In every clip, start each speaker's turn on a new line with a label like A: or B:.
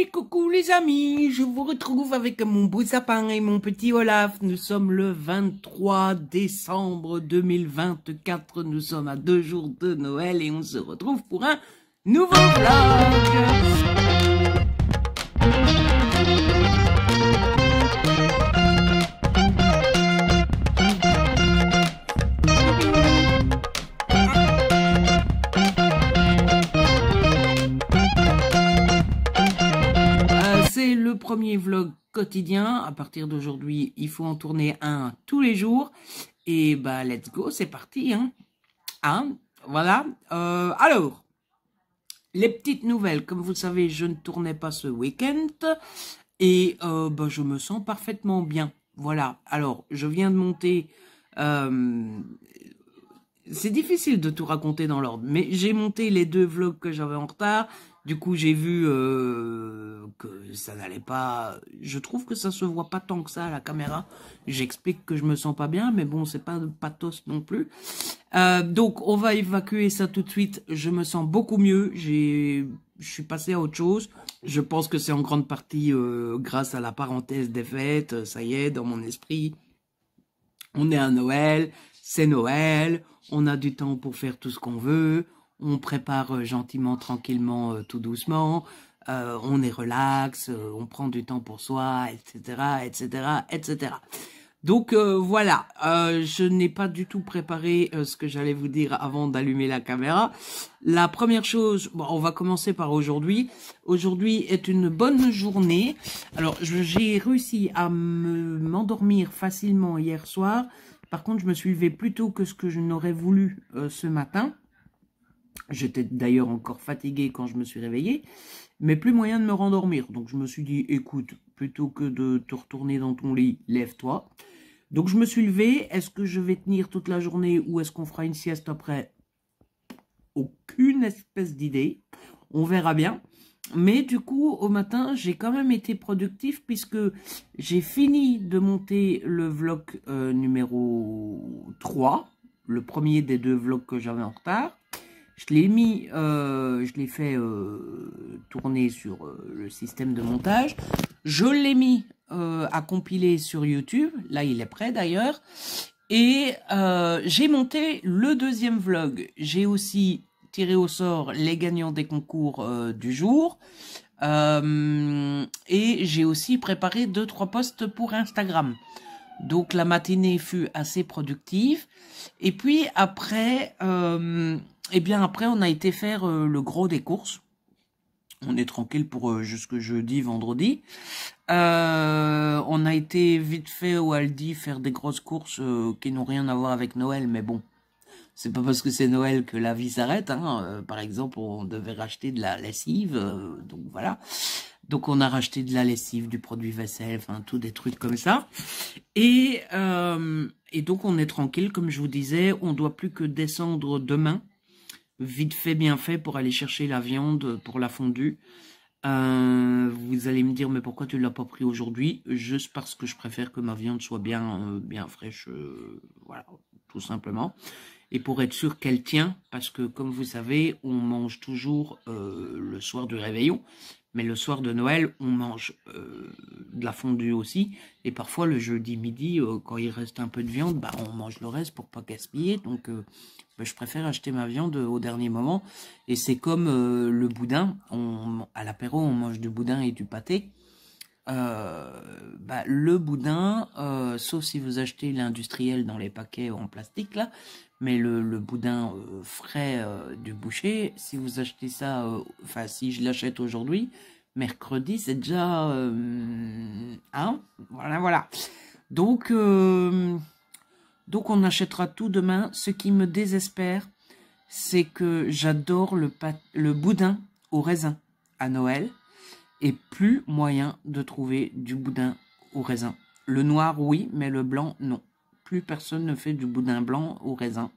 A: Coucou les amis, je vous retrouve avec mon beau sapin et mon petit Olaf. Nous sommes le 23 décembre 2024, nous sommes à 2 jours de Noël et on se retrouve pour un nouveau vlog. C'est le premier vlog quotidien. À partir d'aujourd'hui, il faut en tourner un tous les jours. Et bah, let's go, c'est parti. Voilà. Alors, les petites nouvelles. Comme vous le savez, je ne tournais pas ce week-end. Et bah, je me sens parfaitement bien. Voilà. Alors, je viens de monter... c'est difficile de tout raconter dans l'ordre, mais j'ai monté les 2 vlogs que j'avais en retard. Du coup, j'ai vu que ça n'allait pas... Je trouve que ça se voit pas tant que ça à la caméra. J'explique que je me sens pas bien, mais bon, c'est pas de pathos non plus. Donc, on va évacuer ça tout de suite. Je me sens beaucoup mieux. Je suis passé à autre chose. Je pense que c'est en grande partie grâce à la parenthèse des fêtes. Ça y est, dans mon esprit, on est à Noël, c'est Noël, on a du temps pour faire tout ce qu'on veut, on prépare gentiment, tranquillement, tout doucement, on est relax, on prend du temps pour soi, etc., etc., etc. Donc voilà, je n'ai pas du tout préparé ce que j'allais vous dire avant d'allumer la caméra. La première chose, bon, on va commencer par aujourd'hui. Aujourd'hui est une bonne journée. Alors, j'ai réussi à m'endormir facilement hier soir. Par contre, je me suis levé plus tôt que ce que je n'aurais voulu ce matin. J'étais d'ailleurs encore fatigué quand je me suis réveillé, mais plus moyen de me rendormir. Donc, je me suis dit, écoute, plutôt que de te retourner dans ton lit, lève-toi. Donc, je me suis levé. Est-ce que je vais tenir toute la journée ou est-ce qu'on fera une sieste après? Aucune espèce d'idée. On verra bien. Mais du coup, au matin, j'ai quand même été productif puisque j'ai fini de monter le vlog numéro 3, le premier des 2 vlogs que j'avais en retard. Je l'ai fait tourner sur le système de montage. Je l'ai mis à compiler sur YouTube. Là, il est prêt d'ailleurs. Et j'ai monté le 2e vlog. J'ai aussi tiré au sort les gagnants des concours du jour. Et j'ai aussi préparé 2-3 posts pour Instagram. Donc la matinée fut assez productive. Et puis après, après on a été faire le gros des courses. On est tranquille pour jusque jeudi, vendredi. On a été vite fait au Aldi faire des grosses courses qui n'ont rien à voir avec Noël, mais bon. C'est pas parce que c'est Noël que la vie s'arrête. Par exemple, on devait racheter de la lessive, donc voilà. Donc on a racheté de la lessive, du produit vaisselle, enfin tout des trucs comme ça. Et donc on est tranquille, comme je vous disais, on doit plus que descendre demain, vite fait, bien fait, pour aller chercher la viande pour la fondue. Vous allez me dire, mais pourquoi tu l'as pas pris aujourd'hui? Juste parce que je préfère que ma viande soit bien fraîche, voilà, tout simplement. Et pour être sûr qu'elle tient, parce que comme vous savez, on mange toujours le soir du réveillon, mais le soir de Noël, on mange de la fondue aussi. Et parfois, le jeudi midi, quand il reste un peu de viande, bah, on mange le reste pour pas gaspiller. Donc, je préfère acheter ma viande au dernier moment. Et c'est comme le boudin. À l'apéro, on mange du boudin et du pâté. Le boudin, sauf si vous achetez l'industriel dans les paquets en plastique là, mais le boudin frais du boucher, si vous achetez ça, si je l'achète aujourd'hui, mercredi, c'est déjà voilà. Donc on achètera tout demain. Ce qui me désespère, c'est que j'adore le boudin au raisin à Noël. Et plus moyen de trouver du boudin au raisin. Le noir, oui, mais le blanc, non. Plus personne ne fait du boudin blanc au raisin.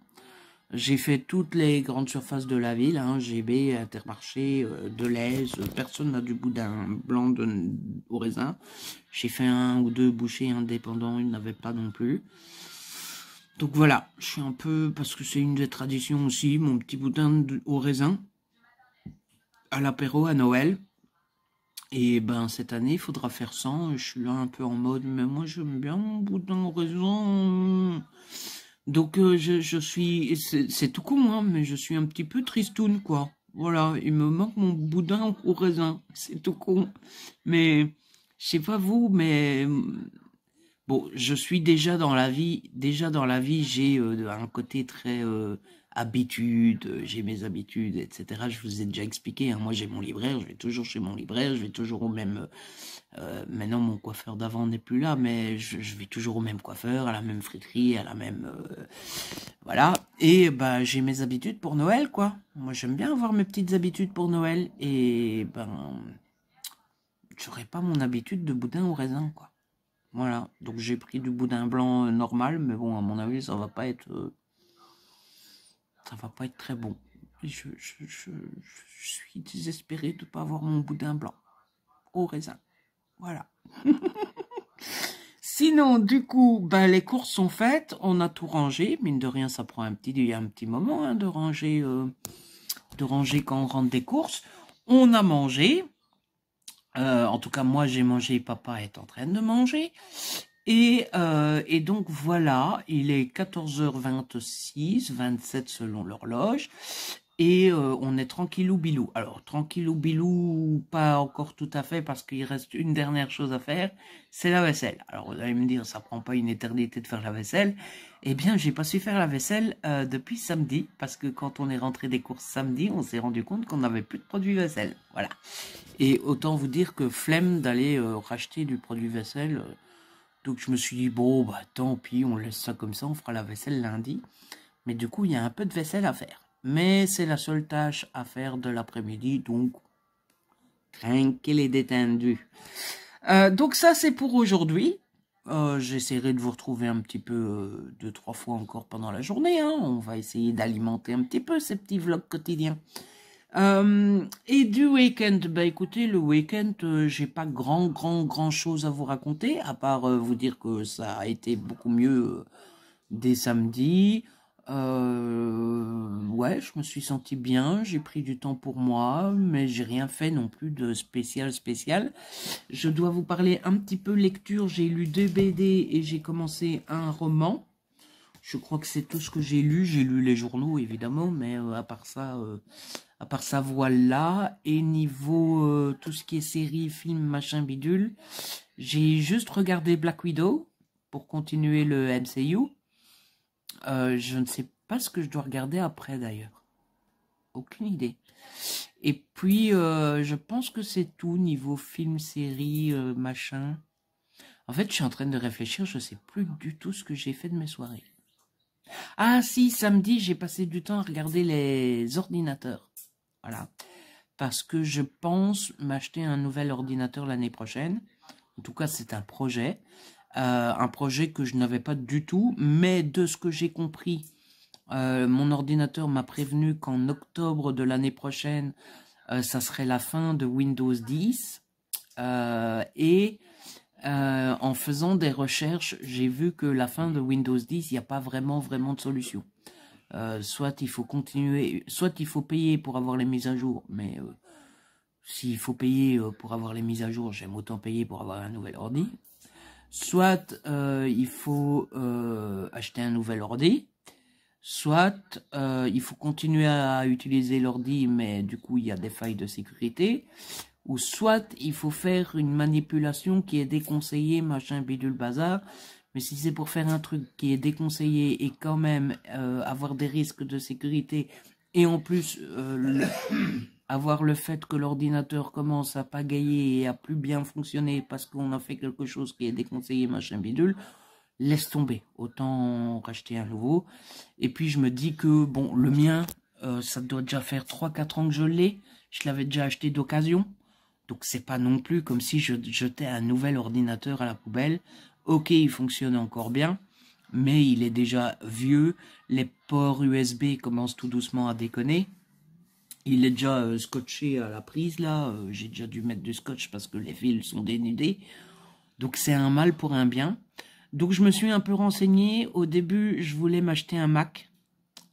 A: J'ai fait toutes les grandes surfaces de la ville, GB, Intermarché, Deleuze, personne n'a du boudin blanc au raisin. J'ai fait 1 ou 2 bouchers indépendants, ils n'avaient pas non plus. Donc voilà, je suis un peu, parce que c'est une des traditions aussi, mon petit boudin au raisin, à l'apéro à Noël. Et ben cette année, il faudra faire 100. Je suis là un peu en mode, mais moi j'aime bien mon boudin au raisin. Donc je suis, c'est tout con, hein, mais je suis un petit peu tristoun, quoi. Voilà, il me manque mon boudin au raisin. C'est tout con. Mais je sais pas vous, mais bon, je suis déjà dans la vie, j'ai un côté très habitude, j'ai mes habitudes, etc. Je vous ai déjà expliqué, hein, moi j'ai mon libraire, je vais toujours chez mon libraire, je vais toujours au même. Maintenant, mon coiffeur d'avant n'est plus là, mais je vais toujours au même coiffeur, à la même friterie, à la même, voilà. Et bah j'ai mes habitudes pour Noël, quoi. Moi j'aime bien avoir mes petites habitudes pour Noël, et ben j'aurais pas mon habitude de boudin au raisin, quoi. Voilà, donc j'ai pris du boudin blanc normal, mais bon, à mon avis, ça va pas être très bon. Je suis désespéré de pas avoir mon boudin blanc au raisin. Voilà. Sinon, du coup, bah, les courses sont faites, on a tout rangé. Mine de rien, ça prend un petit moment hein, de ranger quand on rentre des courses. On a mangé. En tout cas, moi, j'ai mangé, papa est en train de manger. Et donc voilà, il est 14h26, 27 selon l'horloge, et on est tranquillou bilou. Alors tranquillou bilou, pas encore tout à fait parce qu'il reste une dernière chose à faire, c'est la vaisselle. Alors vous allez me dire, ça prend pas une éternité de faire la vaisselle. Eh bien, j'ai pas su faire la vaisselle depuis samedi parce que quand on est rentré des courses samedi, on s'est rendu compte qu'on n'avait plus de produit vaisselle. Voilà. Et autant vous dire que flemme d'aller racheter du produit vaisselle. Donc je me suis dit, bon, bah tant pis, on laisse ça comme ça, on fera la vaisselle lundi. Mais du coup, il y a un peu de vaisselle à faire. Mais c'est la seule tâche à faire de l'après-midi, donc tranquille et détendu. Donc ça, c'est pour aujourd'hui. J'essaierai de vous retrouver un petit peu 2-3 fois encore pendant la journée. Hein. On va essayer d'alimenter un petit peu ces petits vlogs quotidiens. Et du week-end, bah écoutez, le week-end, j'ai pas grand chose à vous raconter, à part vous dire que ça a été beaucoup mieux dès samedi. Ouais, je me suis senti bien, j'ai pris du temps pour moi, mais j'ai rien fait non plus de spécial. Je dois vous parler un petit peu lecture, j'ai lu 2 BD et j'ai commencé un roman. Je crois que c'est tout ce que j'ai lu les journaux évidemment, mais à part ça, voilà. Et niveau tout ce qui est série, film, machin, bidule, j'ai juste regardé Black Widow pour continuer le MCU. Je ne sais pas ce que je dois regarder après d'ailleurs. Aucune idée. Et puis, je pense que c'est tout niveau film, série, machin. En fait, je suis en train de réfléchir, je sais plus du tout ce que j'ai fait de mes soirées. Ah si, samedi, j'ai passé du temps à regarder les ordinateurs. Voilà. Parce que je pense m'acheter un nouvel ordinateur l'année prochaine. En tout cas, c'est un projet. Un projet que je n'avais pas du tout. Mais de ce que j'ai compris, mon ordinateur m'a prévenu qu'en octobre de l'année prochaine, ça serait la fin de Windows 10. En faisant des recherches, j'ai vu que la fin de Windows 10, il n'y a pas vraiment de solution. Soit il faut continuer, soit il faut payer pour avoir les mises à jour, mais s'il faut payer pour avoir les mises à jour, j'aime autant payer pour avoir un nouvel ordi. Soit il faut acheter un nouvel ordi, soit il faut continuer à utiliser l'ordi, mais du coup il y a des failles de sécurité, ou soit il faut faire une manipulation qui est déconseillée, machin bidule bazar. Mais si c'est pour faire un truc qui est déconseillé et quand même avoir des risques de sécurité, et en plus avoir le fait que l'ordinateur commence à pagayer et à plus bien fonctionner parce qu'on a fait quelque chose qui est déconseillé, machin bidule, laisse tomber, autant racheter un nouveau. Et puis je me dis que bon, le mien, ça doit déjà faire 3-4 ans que je l'ai, je l'avais déjà acheté d'occasion, donc c'est pas non plus comme si je jetais un nouvel ordinateur à la poubelle. Ok, il fonctionne encore bien, mais il est déjà vieux, les ports USB commencent tout doucement à déconner. Il est déjà scotché à la prise là, j'ai déjà dû mettre du scotch parce que les fils sont dénudés. Donc c'est un mal pour un bien. Donc je me suis un peu renseigné. Au début, je voulais m'acheter un Mac.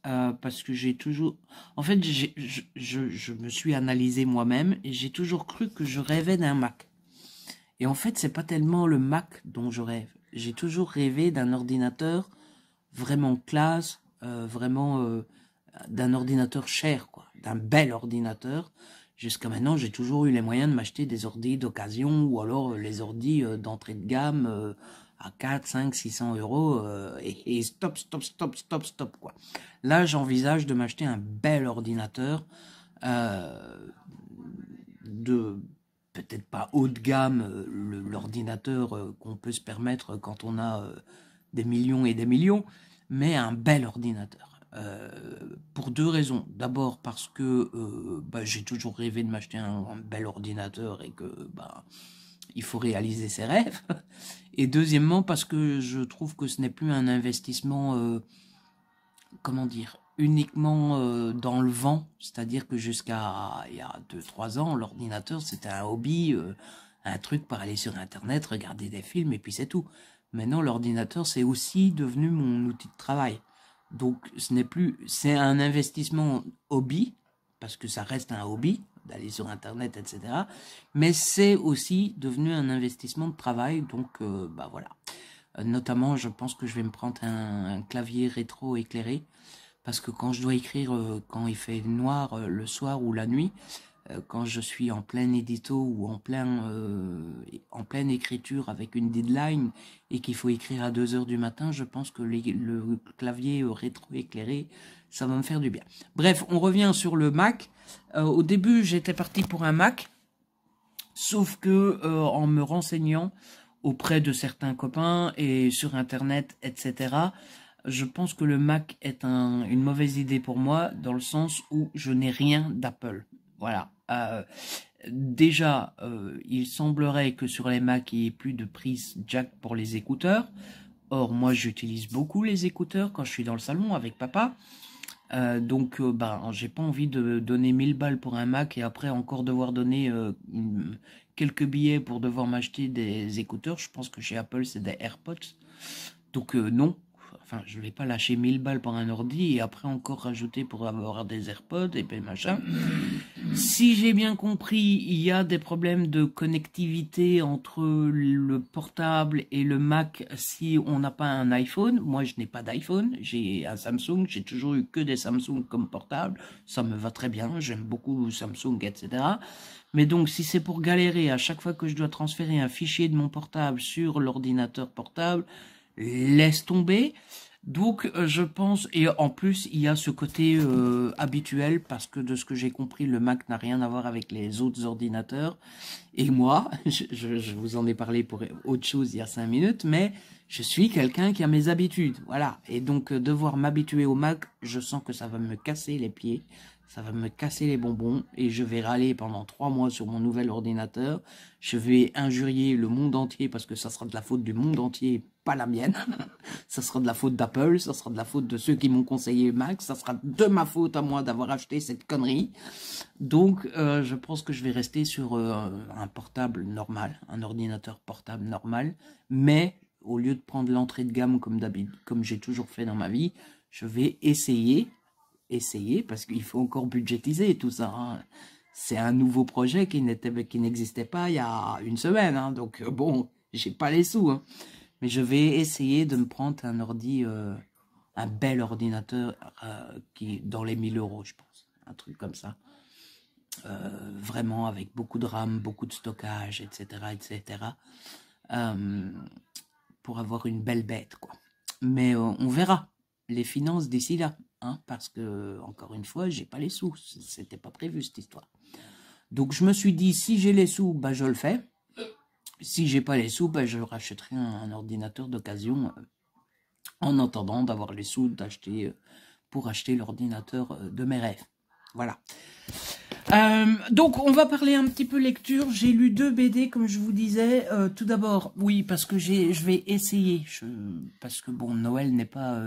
A: parce que j'ai toujours... En fait, je me suis analysé moi-même et j'ai toujours cru que je rêvais d'un Mac. Et en fait, c'est pas tellement le Mac dont je rêve. J'ai toujours rêvé d'un ordinateur vraiment classe, vraiment d'un ordinateur cher, quoi, d'un bel ordinateur. Jusqu'à maintenant, j'ai toujours eu les moyens de m'acheter des ordis d'occasion ou alors les ordis d'entrée de gamme à 4, 5, 600 euros et stop, stop, stop, stop, stop, quoi. Là, j'envisage de m'acheter un bel ordinateur de peut-être pas haut de gamme, l'ordinateur qu'on peut se permettre quand on a des millions et des millions, mais un bel ordinateur. Pour deux raisons. D'abord parce que j'ai toujours rêvé de m'acheter un bel ordinateur et que il faut réaliser ses rêves. Et deuxièmement parce que je trouve que ce n'est plus un investissement, comment dire, uniquement dans le vent. C'est-à-dire que jusqu'à il y a 2-3 ans, l'ordinateur c'était un hobby, un truc pour aller sur Internet, regarder des films et puis c'est tout. Maintenant, l'ordinateur c'est aussi devenu mon outil de travail. Donc, ce n'est plus, c'est un investissement hobby, parce que ça reste un hobby, d'aller sur Internet, etc. Mais c'est aussi devenu un investissement de travail, donc, voilà. Notamment, je pense que je vais me prendre un clavier rétro éclairé, parce que quand je dois écrire, quand il fait noir le soir ou la nuit, quand je suis en plein édito ou en pleine écriture avec une deadline et qu'il faut écrire à 2 heures du matin, je pense que le clavier rétro-éclairé, ça va me faire du bien. Bref, on revient sur le Mac. Au début, j'étais parti pour un Mac, sauf que en me renseignant auprès de certains copains et sur Internet, etc., je pense que le Mac est une mauvaise idée pour moi, dans le sens où je n'ai rien d'Apple. Voilà. Déjà, il semblerait que sur les Mac, il n'y ait plus de prise jack pour les écouteurs. Or, moi, j'utilise beaucoup les écouteurs quand je suis dans le salon avec papa. Donc, j'ai pas envie de donner 1000 balles pour un Mac et après encore devoir donner quelques billets pour devoir m'acheter des écouteurs. Je pense que chez Apple, c'est des AirPods. Donc, non. Enfin, je vais pas lâcher 1000 balles pour un ordi et après encore rajouter pour avoir des AirPods et puis machin. Si j'ai bien compris, il y a des problèmes de connectivité entre le portable et le Mac si on n'a pas un iPhone. Moi, je n'ai pas d'iPhone, j'ai un Samsung, j'ai toujours eu que des Samsung comme portable. Ça me va très bien, j'aime beaucoup Samsung, etc. Mais donc, si c'est pour galérer à chaque fois que je dois transférer un fichier de mon portable sur l'ordinateur portable, laisse tomber. Donc je pense, et en plus il y a ce côté habituel, parce que de ce que j'ai compris, le Mac n'a rien à voir avec les autres ordinateurs, et moi, je vous en ai parlé pour autre chose il y a 5 minutes, mais je suis quelqu'un qui a mes habitudes, voilà, et donc devoir m'habituer au Mac, je sens que ça va me casser les pieds, ça va me casser les bonbons, et je vais râler pendant 3 mois sur mon nouvel ordinateur, je vais injurier le monde entier, parce que ça sera de la faute du monde entier, pas la mienne. Ça sera de la faute d'Apple, ça sera de la faute de ceux qui m'ont conseillé Mac, ça sera de ma faute à moi d'avoir acheté cette connerie. Donc, je pense que je vais rester sur un portable normal, un ordinateur portable normal, mais au lieu de prendre l'entrée de gamme comme d'habitude, comme j'ai toujours fait dans ma vie, je vais essayer, parce qu'il faut encore budgétiser tout ça, hein. C'est un nouveau projet qui n'existait pas il y a une semaine, hein. Donc bon, j'ai pas les sous, hein. Mais je vais essayer de me prendre un ordi, un bel ordinateur qui est dans les 1000 euros, je pense. Un truc comme ça. Vraiment avec beaucoup de RAM, beaucoup de stockage, etc. etc. Pour avoir une belle bête, quoi. Mais on verra les finances d'ici là. Hein, parce que, encore une fois, j'ai pas les sous. C'était pas prévu cette histoire. Donc je me suis dit, si j'ai les sous, je le fais. Si j'ai pas les sous, je rachèterai un ordinateur d'occasion en attendant d'avoir les sous d'acheter pour acheter l'ordinateur de mes rêves. Voilà. Donc on va parler un petit peu lecture. J'ai lu 2 BD comme je vous disais. Tout d'abord, oui, parce que je vais essayer. Parce que bon, Noël n'est pas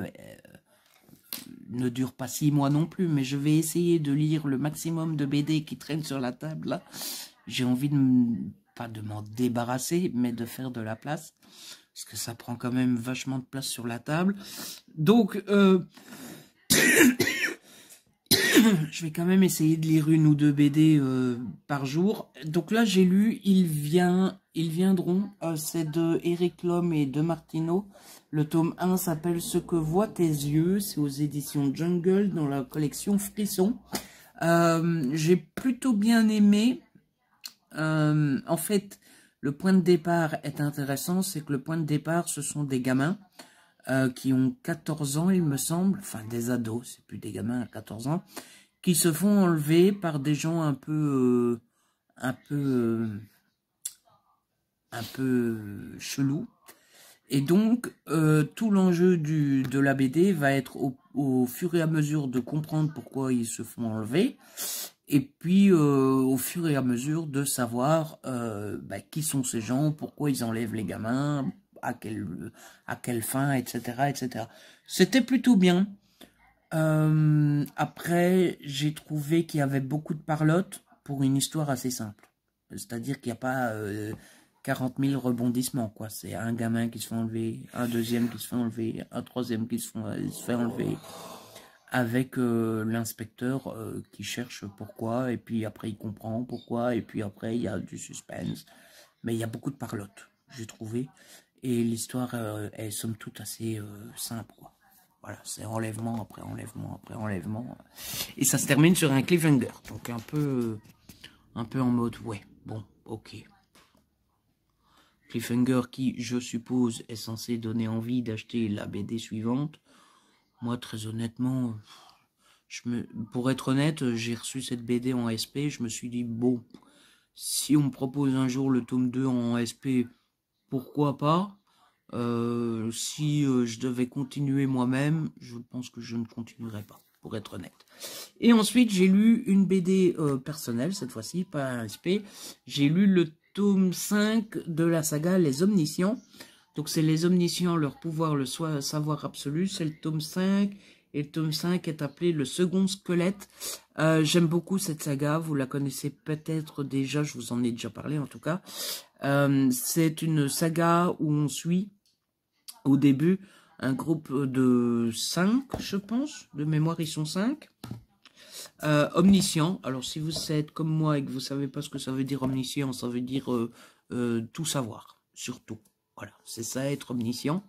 A: ne dure pas 6 mois non plus, mais je vais essayer de lire le maximum de BD qui traînent sur la table là. J'ai envie pas de m'en débarrasser, mais de faire de la place, parce que ça prend quand même vachement de place sur la table. Donc, Je vais quand même essayer de lire une ou deux BD par jour. Donc là, j'ai lu Ils viendront. C'est de Eric Lhomme et de Martino. Le tome 1 s'appelle Ce que voient tes yeux. C'est aux éditions Jungle dans la collection Frisson. J'ai plutôt bien aimé. En fait, le point de départ est intéressant. C'est que le point de départ, ce sont des gamins qui ont 14 ans, il me semble. Enfin, des ados, c'est plus des gamins à 14 ans. Qui se font enlever par des gens un peu chelous. Et donc, tout l'enjeu de la BD va être au fur et à mesure de comprendre pourquoi ils se font enlever, et puis au fur et à mesure de savoir qui sont ces gens, pourquoi ils enlèvent les gamins, à quelle fin, etc., etc. C'était plutôt bien. Après, j'ai trouvé qu'il y avait beaucoup de parlotte pour une histoire assez simple. C'est-à-dire qu'il n'y a pas 40 000 rebondissements, quoi. C'est un gamin qui se fait enlever, un deuxième qui se fait enlever, un troisième qui se fait enlever, avec l'inspecteur qui cherche pourquoi, et puis après il comprend pourquoi, et puis après il y a du suspense. Mais il y a beaucoup de parlotte, j'ai trouvé. Et l'histoire est somme toute assez simple, quoi. Voilà, c'est enlèvement après enlèvement après enlèvement. Et ça se termine sur un cliffhanger. Donc un peu en mode, ouais, bon, ok. Cliffhanger qui, je suppose, est censé donner envie d'acheter la BD suivante. Moi, très honnêtement, pour être honnête, j'ai reçu cette BD en SP. Je me suis dit, bon, si on me propose un jour le tome 2 en SP, pourquoi pas? Si je devais continuer moi-même, je pense que je ne continuerai pas, pour être honnête. Et ensuite, j'ai lu une BD personnelle, cette fois-ci, pas un SP. J'ai lu le tome 5 de la saga Les Omniscients. Donc, c'est Les Omniscients, leur pouvoir, le savoir absolu. C'est le tome 5. Et le tome 5 est appelé Le Second Squelette. J'aime beaucoup cette saga. Vous la connaissez peut-être déjà. Je vous en ai déjà parlé, en tout cas. C'est une saga où on suit au début un groupe de 5, je pense, de mémoire ils sont 5, omniscients. Alors si vous êtes comme moi et que vous savez pas ce que ça veut dire omniscient, ça veut dire tout savoir, surtout. Voilà, c'est ça être omniscient.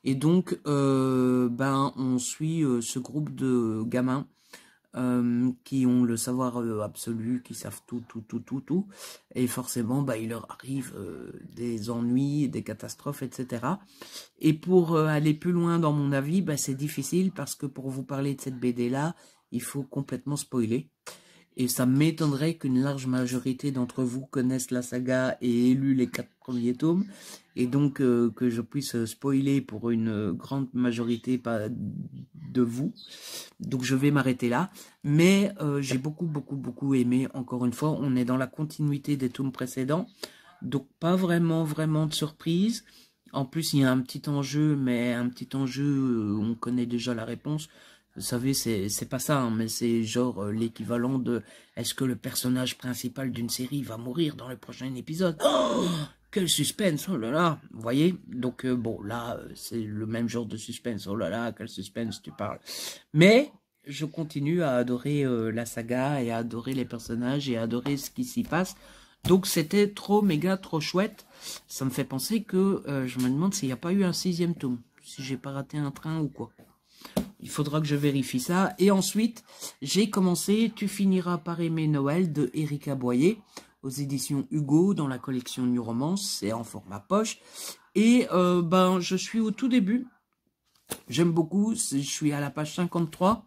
A: Et donc on suit ce groupe de gamins qui ont le savoir absolu, qui savent tout, et forcément, il leur arrive des ennuis, des catastrophes, etc. Et pour aller plus loin dans mon avis, c'est difficile parce que pour vous parler de cette BD-là, il faut complètement spoiler. Et ça m'étonnerait qu'une large majorité d'entre vous connaissent la saga et aient lu les 4 premiers tomes. Et donc que je puisse spoiler pour une grande majorité de vous. Donc je vais m'arrêter là. Mais j'ai beaucoup aimé. Encore une fois, on est dans la continuité des tomes précédents. Donc pas vraiment de surprise. En plus, il y a un petit enjeu, mais un petit enjeu, on connaît déjà la réponse. Vous savez, c'est pas ça, hein, mais c'est genre l'équivalent de est-ce que le personnage principal d'une série va mourir dans le prochain épisode? Oh, quel suspense, oh là là, vous voyez? Donc bon, là, c'est le même genre de suspense, oh là là, quel suspense tu parles. Mais je continue à adorer la saga et à adorer les personnages et à adorer ce qui s'y passe. Donc c'était trop chouette. Ça me fait penser que je me demande s'il n'y a pas eu un 6e tome, si j'ai pas raté un train ou quoi. Il faudra que je vérifie ça. Et ensuite, j'ai commencé Tu finiras par aimer Noël de Erika Boyer aux éditions Hugo dans la collection New Romance. C'est en format poche. Et je suis au tout début. J'aime beaucoup. Je suis à la page 53.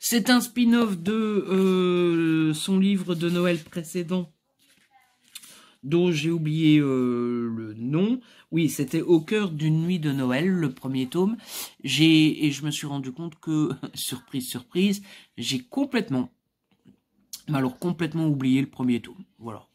A: C'est un spin-off de son livre de Noël précédent, dont j'ai oublié le nom. Oui, c'était Au cœur d'une nuit de Noël, le premier tome. Et je me suis rendu compte que, surprise, j'ai complètement oublié le premier tome. Voilà.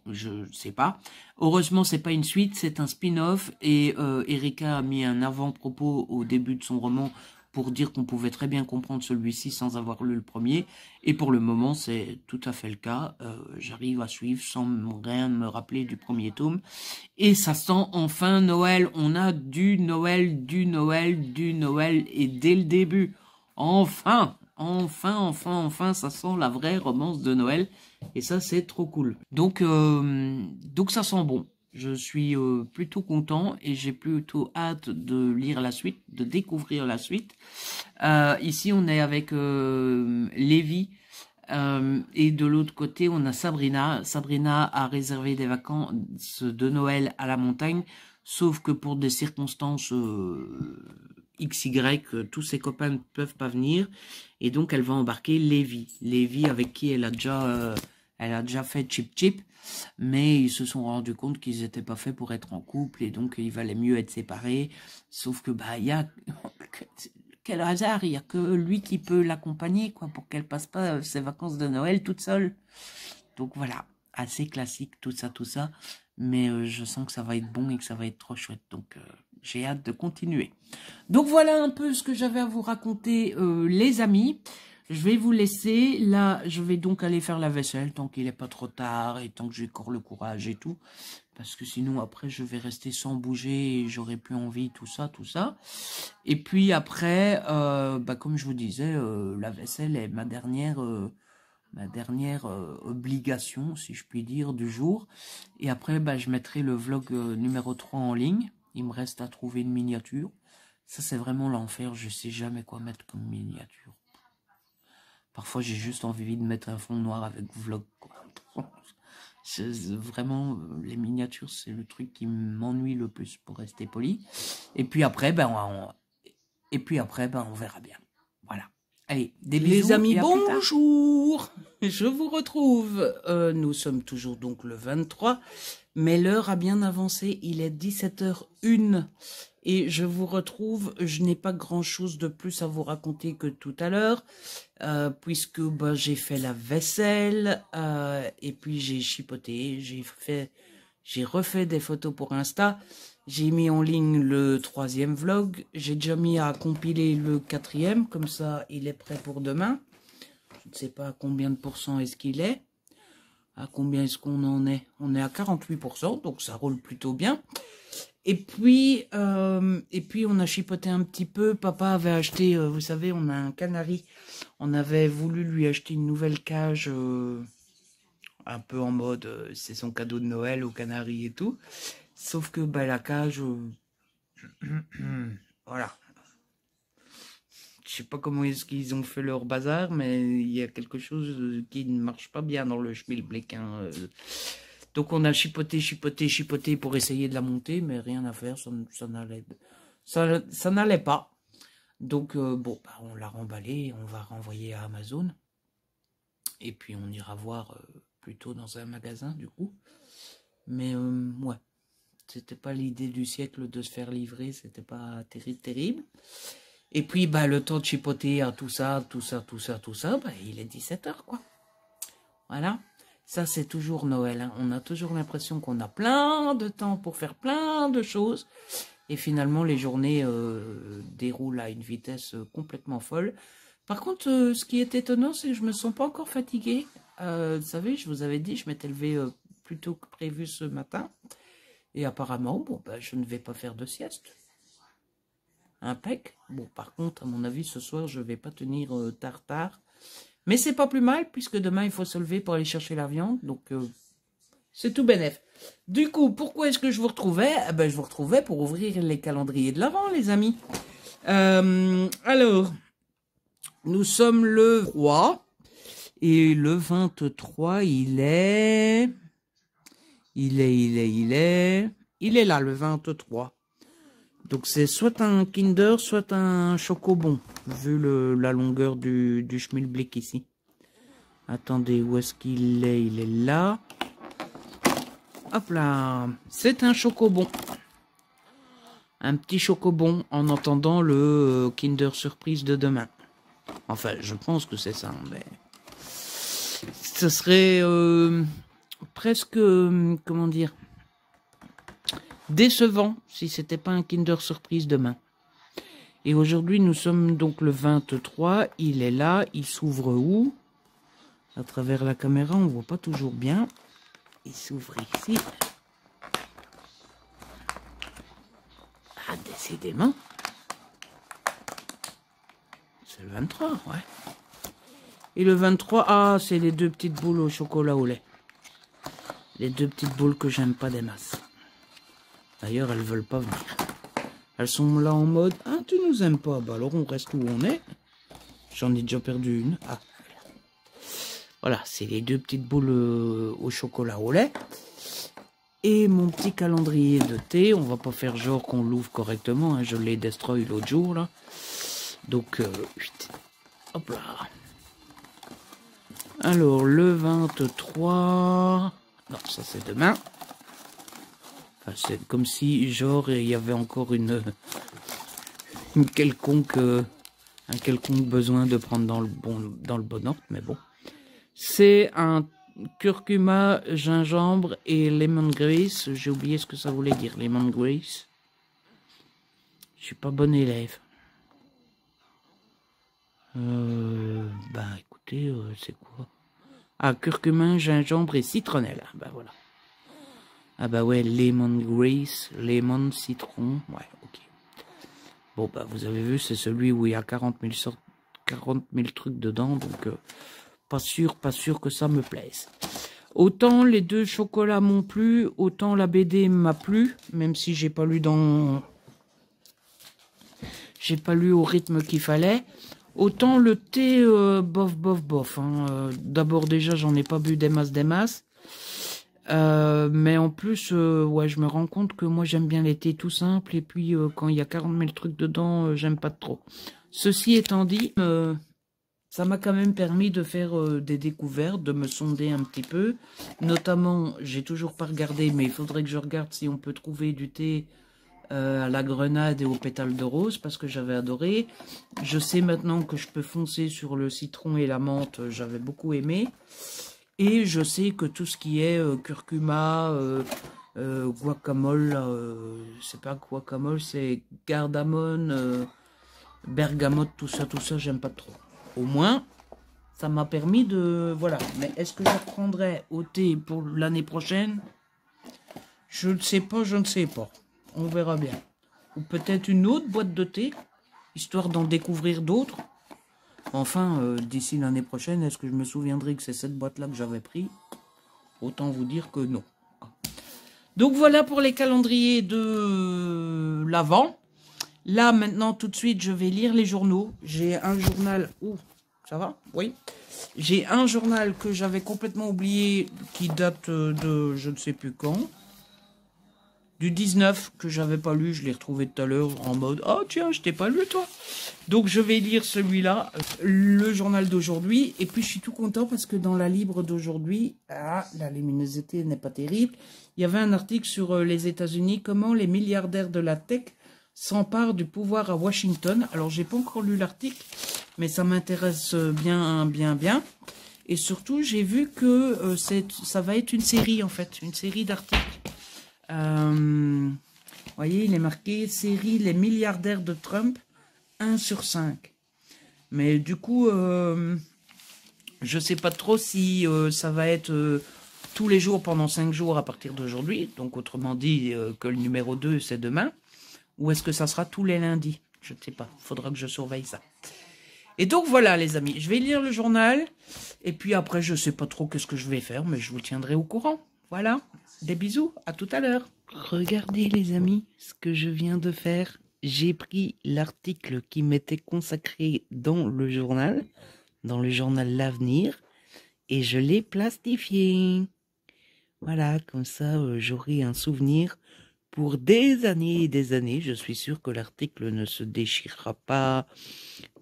A: Je sais pas. Heureusement, c'est pas une suite, c'est un spin-off. Et Erika a mis un avant-propos au début de son roman pour dire qu'on pouvait très bien comprendre celui-ci sans avoir lu le premier. Et pour le moment, c'est tout à fait le cas. J'arrive à suivre sans rien me rappeler du premier tome. Et ça sent enfin Noël. On a du Noël, du Noël, du Noël. Et dès le début, enfin, enfin, ça sent la vraie romance de Noël. Et ça, c'est trop cool. Donc ça sent bon. Je suis plutôt content et j'ai plutôt hâte de lire la suite, de découvrir la suite. Ici, on est avec Lévi et de l'autre côté, on a Sabrina. Sabrina a réservé des vacances de Noël à la montagne, sauf que pour des circonstances XY, tous ses copains ne peuvent pas venir et donc elle va embarquer Lévi. Lévi avec qui elle a déjà fait Chip Chip. Mais ils se sont rendus compte qu'ils n'étaient pas faits pour être en couple et donc il valait mieux être séparés. Sauf que bah il y a quel hasard, il y a que lui qui peut l'accompagner quoi pour qu'elle passe pas ses vacances de Noël toute seule. Donc voilà, assez classique tout ça. Mais je sens que ça va être bon et que ça va être trop chouette. Donc j'ai hâte de continuer. Donc voilà un peu ce que j'avais à vous raconter les amis. Je vais vous laisser, là, je vais donc aller faire la vaisselle tant qu'il n'est pas trop tard et tant que j'ai encore le courage et tout. Parce que sinon, après, je vais rester sans bouger et j'aurai plus envie, tout ça. Et puis après, comme je vous disais, la vaisselle est ma dernière obligation, si je puis dire, du jour. Et après, je mettrai le vlog numéro 3 en ligne. Il me reste à trouver une miniature. Ça, c'est vraiment l'enfer. Je sais jamais quoi mettre comme miniature. Parfois, j'ai juste envie de mettre un fond noir avec vlog, quoi. Vraiment, les miniatures, c'est le truc qui m'ennuie le plus, pour rester poli. Et puis après, on verra bien. Voilà. Allez, des bisous. Les amis, bonjour. Je vous retrouve. Nous sommes toujours donc le 23, mais l'heure a bien avancé. Il est 17h01. Et je vous retrouve, je n'ai pas grand-chose de plus à vous raconter que tout à l'heure, puisque j'ai fait la vaisselle, et puis j'ai chipoté, j'ai refait des photos pour Insta, j'ai mis en ligne le 3e vlog, j'ai déjà mis à compiler le 4e, comme ça il est prêt pour demain. Je ne sais pas à combien de pourcents est-ce qu'il est, à combien est-ce qu'on en est, on est à 48%, donc ça roule plutôt bien. Et puis on a chipoté un petit peu. Papa avait acheté, vous savez, on a un canari. On avait voulu lui acheter une nouvelle cage, un peu en mode, c'est son cadeau de Noël au canari et tout. Sauf que la cage, voilà. Je sais pas comment est-ce qu'ils ont fait leur bazar, mais il y a quelque chose qui ne marche pas bien dans le schmilblick. Donc on a chipoté pour essayer de la monter, mais rien à faire, ça n'allait pas. Donc on l'a remballé, on va renvoyer à Amazon. Et puis on ira voir plutôt dans un magasin du coup. Mais ouais, c'était pas l'idée du siècle de se faire livrer, c'était pas terrible. Et puis le temps de chipoter à tout ça, il est 17h quoi. Voilà. Ça, c'est toujours Noël. Hein. On a toujours l'impression qu'on a plein de temps pour faire plein de choses. Et finalement, les journées déroulent à une vitesse complètement folle. Par contre, ce qui est étonnant, c'est que je ne me sens pas encore fatiguée. Vous savez, je vous avais dit, je m'étais levée plus tôt que prévu ce matin. Et apparemment, je ne vais pas faire de sieste. Impec. Bon, par contre, à mon avis, ce soir, je ne vais pas tenir tard. Mais c'est pas plus mal, puisque demain, il faut se lever pour aller chercher la viande. Donc, c'est tout bénef. Du coup, pourquoi est-ce que je vous retrouvais? Je vous retrouvais pour ouvrir les calendriers de l'Avent, les amis. Alors, nous sommes le 3. Et le 23, il est là, le 23. Donc, c'est soit un Kinder, soit un Chocobon, vu la longueur du schmilblick ici. Attendez, où est-ce qu'il est? Il est là. Hop là, c'est un Chocobon. Un petit Chocobon en attendant le Kinder Surprise de demain. Enfin, je pense que c'est ça, mais... Ce serait presque, comment dire... décevant si c'était pas un Kinder Surprise demain. Et aujourd'hui, nous sommes donc le 23. Il est là. Il s'ouvre où? À travers la caméra, on ne voit pas toujours bien. Il s'ouvre ici. Ah, décidément. C'est le 23, ouais. Et le 23, ah, c'est les deux petites boules au chocolat au lait. Les deux petites boules que j'aime pas des masses. D'ailleurs, elles veulent pas venir. Elles sont là en mode, ah, tu nous aimes pas, bah alors on reste où on est. J'en ai déjà perdu une. Ah, voilà, c'est les deux petites boules au chocolat au lait. Et mon petit calendrier de thé, on va pas faire genre qu'on l'ouvre correctement, hein, je l'ai destroy l'autre jour, là. Donc, hop là. Alors, le 23... Non, ça c'est demain. Enfin, c'est comme si, genre, il y avait encore un quelconque besoin de prendre dans le bon ordre, mais bon. C'est un curcuma, gingembre et lemongrass. J'ai oublié ce que ça voulait dire, lemongrass. Je suis pas bon élève. Bah écoutez, c'est quoi? Ah, curcuma, gingembre et citronnelle. Bah voilà. Ah bah ouais, lemongrass, lemon, citron. Ouais, ok. Bon bah vous avez vu, c'est celui où il y a 40 000 trucs dedans, donc pas sûr que ça me plaise. Autant les deux chocolats m'ont plu, autant la BD m'a plu, même si j'ai pas lu au rythme qu'il fallait. Autant le thé, bof. Hein. D'abord déjà, j'en ai pas bu des masses. Mais en plus, ouais, je me rends compte que moi j'aime bien les thés tout simples. Et puis quand il y a 40 000 trucs dedans, j'aime pas trop. Ceci étant dit, ça m'a quand même permis de faire des découvertes, de me sonder un petit peu. Notamment, j'ai toujours pas regardé, mais il faudrait que je regarde si on peut trouver du thé à la grenade et aux pétales de rose, parce que j'avais adoré. Je sais maintenant que je peux foncer sur le citron et la menthe, j'avais beaucoup aimé. Et je sais que tout ce qui est curcuma, guacamole, c'est pas guacamole, c'est cardamone, bergamote, tout ça, j'aime pas trop. Au moins, ça m'a permis de... Voilà. Mais est-ce que je reprendrai au thé pour l'année prochaine? Je ne sais pas. On verra bien. Ou peut-être une autre boîte de thé, histoire d'en découvrir d'autres. Enfin, d'ici l'année prochaine, est-ce que je me souviendrai que c'est cette boîte-là que j'avais pris? Autant vous dire que non. Donc voilà pour les calendriers de l'Avent. Là, maintenant, tout de suite, je vais lire les journaux. J'ai un journal... Ouh, ça va? Oui. J'ai un journal que j'avais complètement oublié, qui date de je ne sais plus quand. Du 19, que j'avais pas lu, je l'ai retrouvé tout à l'heure en mode « Oh tiens, je t'ai pas lu toi !» Donc je vais lire celui-là, le journal d'aujourd'hui. Et puis je suis tout content parce que dans la Libre d'aujourd'hui, la luminosité n'est pas terrible. Il y avait un article sur les États-Unis, comment les milliardaires de la tech s'emparent du pouvoir à Washington. Alors j'ai pas encore lu l'article, mais ça m'intéresse bien. Et surtout, j'ai vu que ça va être une série en fait, une série d'articles. Vous voyez, il est marqué série Les milliardaires de Trump, 1 sur 5. Mais du coup, je sais pas trop si ça va être tous les jours pendant 5 jours à partir d'aujourd'hui. Donc, autrement dit, que le numéro 2, c'est demain. Ou est-ce que ça sera tous les lundis? Je ne sais pas. Il faudra que je surveille ça. Et donc, voilà, les amis. Je vais lire le journal. Et puis après, je sais pas trop qu'est-ce que je vais faire, mais je vous tiendrai au courant. Voilà, des bisous, à tout à l'heure. Regardez les amis, ce que je viens de faire. J'ai pris l'article qui m'était consacré dans le journal L'Avenir, et je l'ai plastifié. Voilà, comme ça j'aurai un souvenir pour des années et des années. Je suis sûr que l'article ne se déchirera pas,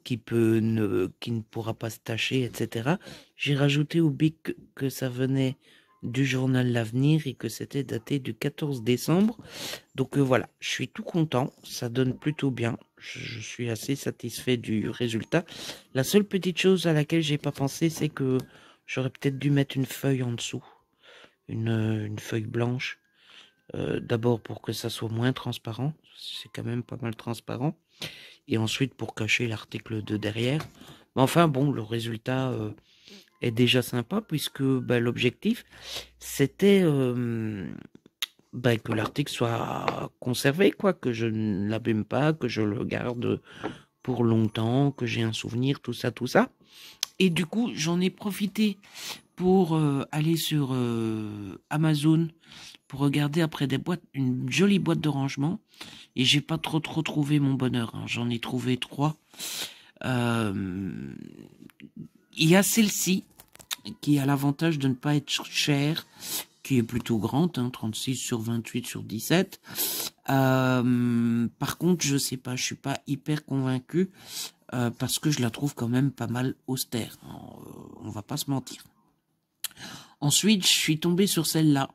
A: qui ne pourra pas se tacher, etc. J'ai rajouté au bic que ça venait du journal L'Avenir et que c'était daté du 14 décembre. Donc voilà, je suis tout content, ça donne plutôt bien. Je suis assez satisfait du résultat. La seule petite chose à laquelle j'ai pas pensé, c'est que j'aurais peut-être dû mettre une feuille en dessous, une feuille blanche. D'abord pour que ça soit moins transparent, c'est quand même pas mal transparent, et ensuite pour cacher l'article de derrière. Mais enfin bon, le résultat est déjà sympa puisque l'objectif c'était que l'article soit conservé, quoi, que je ne l'abîme pas, que je le garde pour longtemps, que j'ai un souvenir, tout ça, tout ça. Et du coup, j'en ai profité pour aller sur Amazon pour regarder après des boîtes, une jolie boîte de rangement. Et j'ai pas trop trouvé mon bonheur, hein. J'en ai trouvé 3. Il y a celle-ci qui a l'avantage de ne pas être chère, qui est plutôt grande, hein, 36 sur 28 sur 17. Par contre, je sais pas, je suis pas hyper convaincu parce que je la trouve quand même pas mal austère. On va pas se mentir. Ensuite, je suis tombé sur celle-là,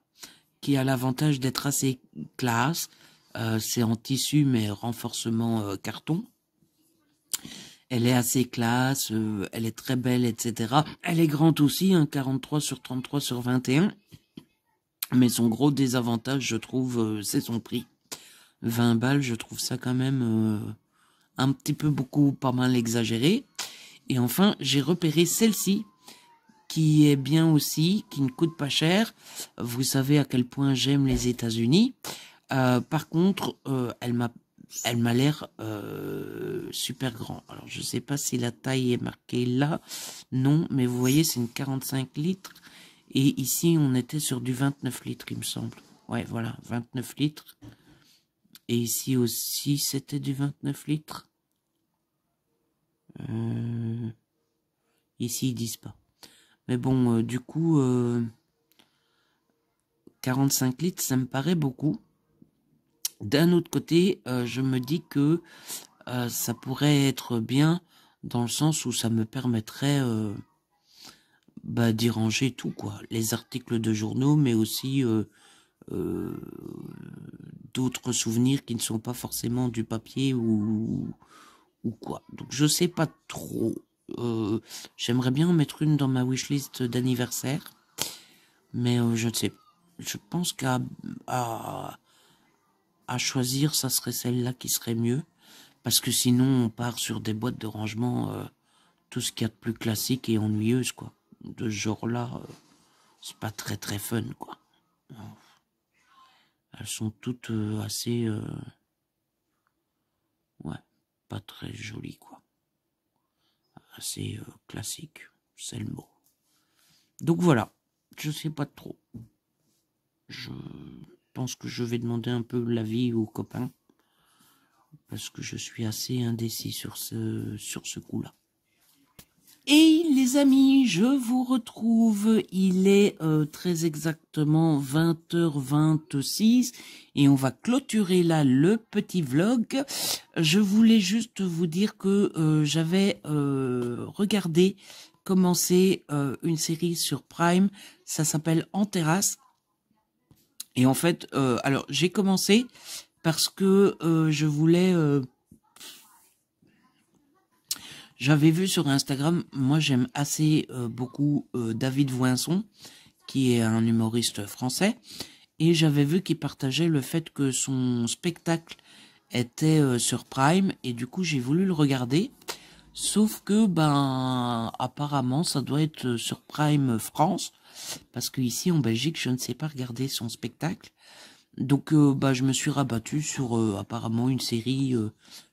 A: qui a l'avantage d'être assez classe. C'est en tissu, mais renforcement carton. Elle est assez classe, elle est très belle, etc. Elle est grande aussi, hein, 43 sur 33 sur 21. Mais son gros désavantage, je trouve, c'est son prix. 20 balles, je trouve ça quand même un petit peu beaucoup, pas mal exagéré. Et enfin, j'ai repéré celle-ci, qui est bien aussi, qui ne coûte pas cher. Vous savez à quel point j'aime les États-Unis. Par contre, elle m'a l'air super grand. Alors, je sais pas si la taille est marquée là. Non, mais vous voyez, c'est une 45 litres. Et ici, on était sur du 29 litres, il me semble. Ouais, voilà, 29 litres. Et ici aussi, c'était du 29 litres. Ici, ils disent pas. Mais bon, du coup, 45 litres, ça me paraît beaucoup. D'un autre côté, je me dis que ça pourrait être bien dans le sens où ça me permettrait d'y ranger tout, quoi. Les articles de journaux, mais aussi d'autres souvenirs qui ne sont pas forcément du papier ou quoi. Donc je sais pas trop. J'aimerais bien en mettre une dans ma wishlist d'anniversaire, mais je ne sais pas. Je pense à choisir, ça serait celle-là qui serait mieux. Parce que sinon, on part sur des boîtes de rangement, tout ce qu'il y a de plus classique et ennuyeuse, quoi. De ce genre-là, c'est pas très très fun, quoi. Elles sont toutes assez... ouais, pas très jolies, quoi. Assez classique, c'est le mot. Donc voilà, je sais pas trop. Je pense que je vais demander un peu l'avis aux copains. Parce que je suis assez indécis sur ce coup-là. Et les amis, je vous retrouve, il est très exactement 20h26 et on va clôturer là le petit vlog. Je voulais juste vous dire que j'avais commencé une série sur Prime, ça s'appelle En terrasse. Et en fait, alors j'ai commencé parce que je voulais... j'avais vu sur Instagram, moi j'aime assez beaucoup David Voinson, qui est un humoriste français, et j'avais vu qu'il partageait le fait que son spectacle était sur Prime, et du coup j'ai voulu le regarder, sauf que apparemment ça doit être sur Prime France, parce que ici en Belgique je ne sais pas regarder son spectacle, donc je me suis rabattu sur apparemment une série...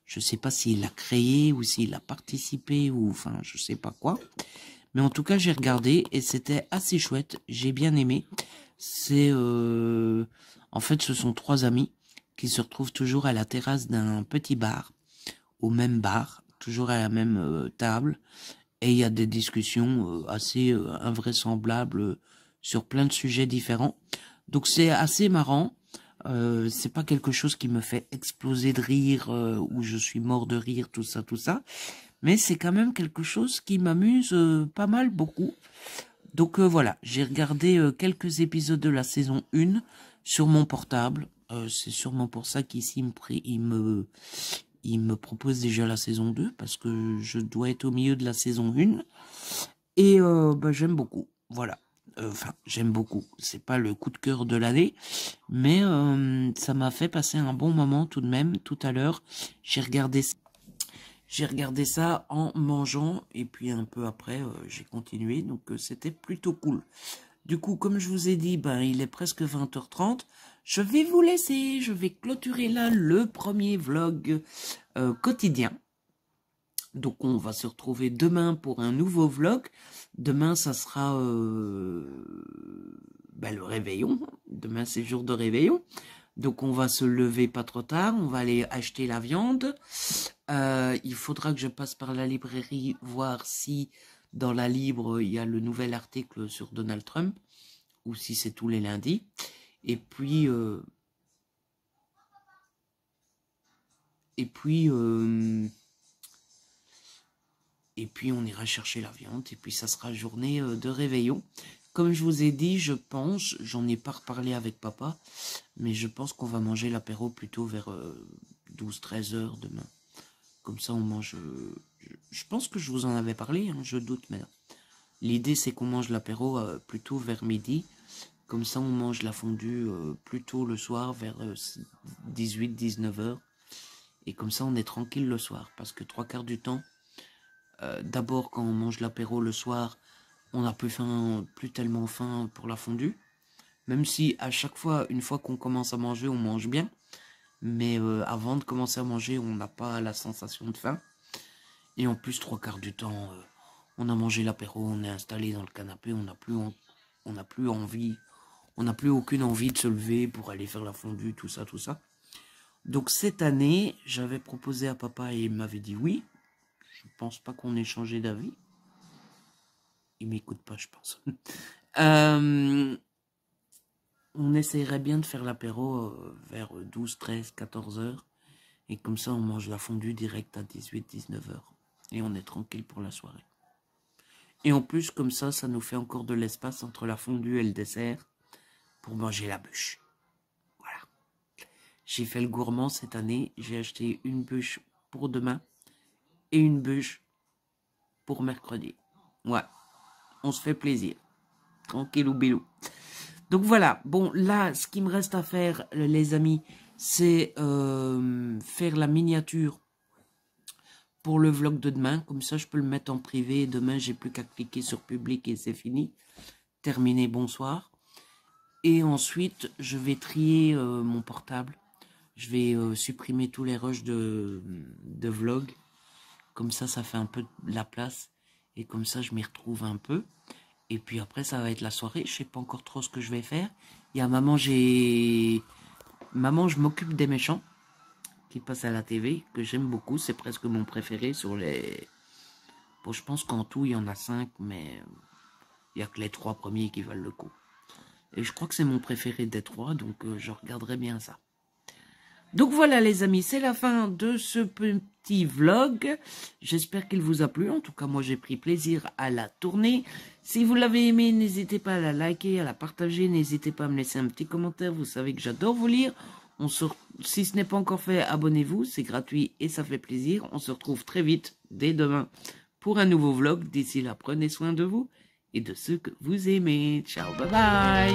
A: je sais pas s'il l'a créé ou s'il a participé ou enfin je sais pas quoi. Mais en tout cas j'ai regardé et c'était assez chouette. J'ai bien aimé. C'est en fait ce sont 3 amis qui se retrouvent toujours à la terrasse d'un petit bar, au même bar, toujours à la même table. Et il y a des discussions assez invraisemblables sur plein de sujets différents. Donc c'est assez marrant. C'est pas quelque chose qui me fait exploser de rire, où je suis mort de rire, tout ça. Mais c'est quand même quelque chose qui m'amuse pas mal, beaucoup. Donc voilà, j'ai regardé quelques épisodes de la saison 1 sur mon portable. C'est sûrement pour ça qu'ici il me propose déjà la saison 2, parce que je dois être au milieu de la saison 1. Et j'aime beaucoup, voilà. Enfin, j'aime beaucoup. C'est pas le coup de cœur de l'année, mais ça m'a fait passer un bon moment tout de même. Tout à l'heure, j'ai regardé ça en mangeant, et puis un peu après, j'ai continué. Donc, c'était plutôt cool. Du coup, comme je vous ai dit, ben, il est presque 20h30. Je vais vous laisser. Je vais clôturer là le premier vlog quotidien. Donc, on va se retrouver demain pour un nouveau vlog. Demain, ça sera ben, le réveillon. Demain, c'est jour de réveillon. Donc, on va se lever pas trop tard. On va aller acheter la viande. Il faudra que je passe par la librairie, voir si dans la Libre, il y a le nouvel article sur Donald Trump, ou si c'est tous les lundis. Et puis on ira chercher la viande, et puis ça sera journée de réveillon. Comme je vous ai dit, je pense, j'en ai pas reparlé avec papa, mais je pense qu'on va manger l'apéro plutôt vers 12-13 heures demain. Comme ça, on mange... je pense que je vous en avais parlé, hein, je doute, mais l'idée, c'est qu'on mange l'apéro plutôt vers midi. Comme ça, on mange la fondue plutôt le soir, vers 18-19 heures. Et comme ça, on est tranquille le soir. Parce que 3/4 du temps, d'abord, quand on mange l'apéro le soir, on n'a plus tellement faim pour la fondue. Même si, à chaque fois, une fois qu'on commence à manger, on mange bien. Mais avant de commencer à manger, on n'a pas la sensation de faim. Et en plus, 3/4 du temps, on a mangé l'apéro, on est installé dans le canapé, on n'a plus envie, on n'a plus aucune envie de se lever pour aller faire la fondue, tout ça, tout ça. Donc cette année, j'avais proposé à papa et il m'avait dit oui. Je pense pas qu'on ait changé d'avis. Il m'écoute pas, je pense. On essaierait bien de faire l'apéro vers 12, 13, 14 heures. Et comme ça, on mange la fondue direct à 18, 19 heures. Et on est tranquille pour la soirée. Et en plus, comme ça nous fait encore de l'espace entre la fondue et le dessert pour manger la bûche. Voilà. J'ai fait le gourmand cette année. J'ai acheté une bûche pour demain et une bûche pour mercredi. Ouais. On se fait plaisir. Tranquille ou bilou. Donc voilà, bon là, ce qu'il me reste à faire, les amis, c'est faire la miniature pour le vlog de demain. Comme ça, je peux le mettre en privé. Demain, j'ai plus qu'à cliquer sur public et c'est fini. Terminé, bonsoir. Et ensuite, je vais trier mon portable. Je vais supprimer tous les rushs de vlog. Comme ça fait un peu de la place. Et comme ça, je m'y retrouve un peu. Et puis après, ça va être la soirée. Je sais pas encore trop ce que je vais faire. Il y a maman, je m'occupe des méchants qui passent à la TV, que j'aime beaucoup. C'est presque mon préféré sur les... Bon, je pense qu'en tout, il y en a 5, mais il n'y a que les 3 premiers qui valent le coup. Et je crois que c'est mon préféré des 3, donc je regarderai bien ça. Donc voilà les amis, c'est la fin de ce petit vlog. J'espère qu'il vous a plu. En tout cas, moi j'ai pris plaisir à la tourner. Si vous l'avez aimé, n'hésitez pas à la liker, à la partager. N'hésitez pas à me laisser un petit commentaire. Vous savez que j'adore vous lire. Si ce n'est pas encore fait, abonnez-vous. C'est gratuit et ça fait plaisir. On se retrouve très vite, dès demain, pour un nouveau vlog. D'ici là, prenez soin de vous et de ceux que vous aimez. Ciao, bye bye.